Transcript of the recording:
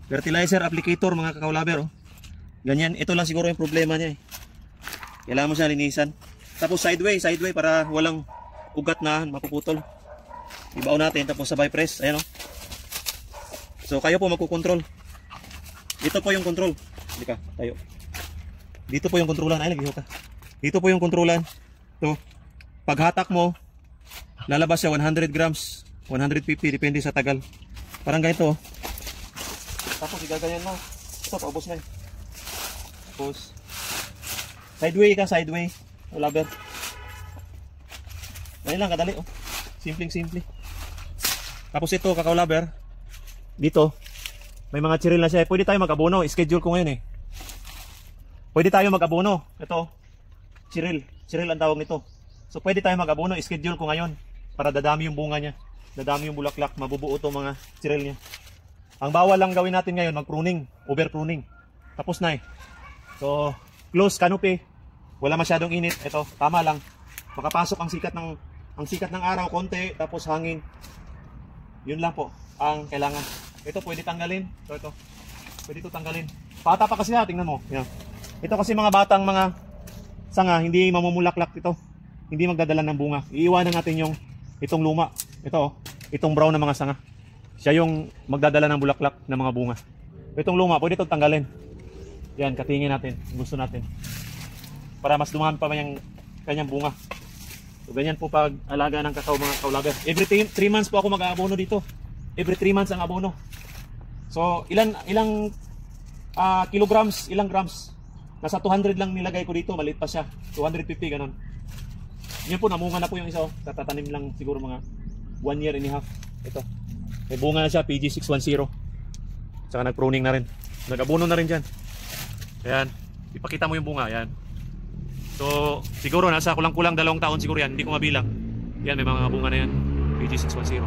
Fertilizer applicator mga kakaulaber. Oh. Ganyan, ito lang siguro yung problema niya eh. Kailangan mo siya linisan. Tapos sideway para walang ugat na mapuputol. Ibaw natin, tapos sabay press. Ayan o. So kayo po magkukontrol. Ito po yung control. Hindi ka, tayo. Dito po yung kontrolan. Ay, lagi ka. Dito po yung kontrolan. Ito. Paghatak mo, lalabas siya 100 grams, 150, depende sa tagal. Parang ganito. Tapos igaganyan mo. Ito, paubos na eh. Tapos, sideway ka, sideway. Wala ba? Ganyan lang, kadali oh. Simpleng-simple. Tapos ito, kakaulaber. Dito, may mga chiril na siya. Pwede tayo mag-abono. Schedule ko ngayon eh. Pwede tayo mag-abono. Ito, chiril. Chiril ang tawag nito. So pwede tayo mag-abono. Schedule ko ngayon. Para dadami yung bunga niya. Dadami yung bulaklak. Mabubuo itong mga chiril niya. Ang bawal lang gawin natin ngayon, mag-pruning. Over-pruning. Tapos na eh. So, close canopy. Wala masyadong init. Ito, tama lang. Makapasok ang sikat ng araw konti, tapos hangin. Yun lang po ang kailangan. Ito pwede tanggalin. Ito. Pwede ito tanggalin. Pata pa kasi na, tingnan mo. Yan. Ito kasi mga batang mga sanga, hindi mamumulaklak ito. Hindi magdadala ng bunga. Iiwanan natin itong luma. Ito, itong brown na mga sanga. Siya yung magdadala ng bulaklak ng mga bunga. Itong luma, pwede itong tanggalin. Yan, katingin natin. Gusto natin. Para mas dumami pa yung kanyang bunga. So, ganyan po pag alaga ng kakao mga kaulaber. Every 3 months po ako mag-aabono dito. Every 3 months ang abono. So, ilang kilograms, ilang grams. Nasa 200 lang nilagay ko dito. Maliit pa siya. 250, ganun. Yan po, namunga na po yung isa. Tatatanim lang siguro mga 1 year and a half. Ito. May bunga na siya, PG610. Saka nag-pruning na rin. Nag-abono na rin dyan. Ayan. Ipakita mo yung bunga. Ayan. So, siguro nasa kulang-kulang 2 taon siguro yan. Hindi ko mabilang. Yan, may mga bunga na yan. PG610.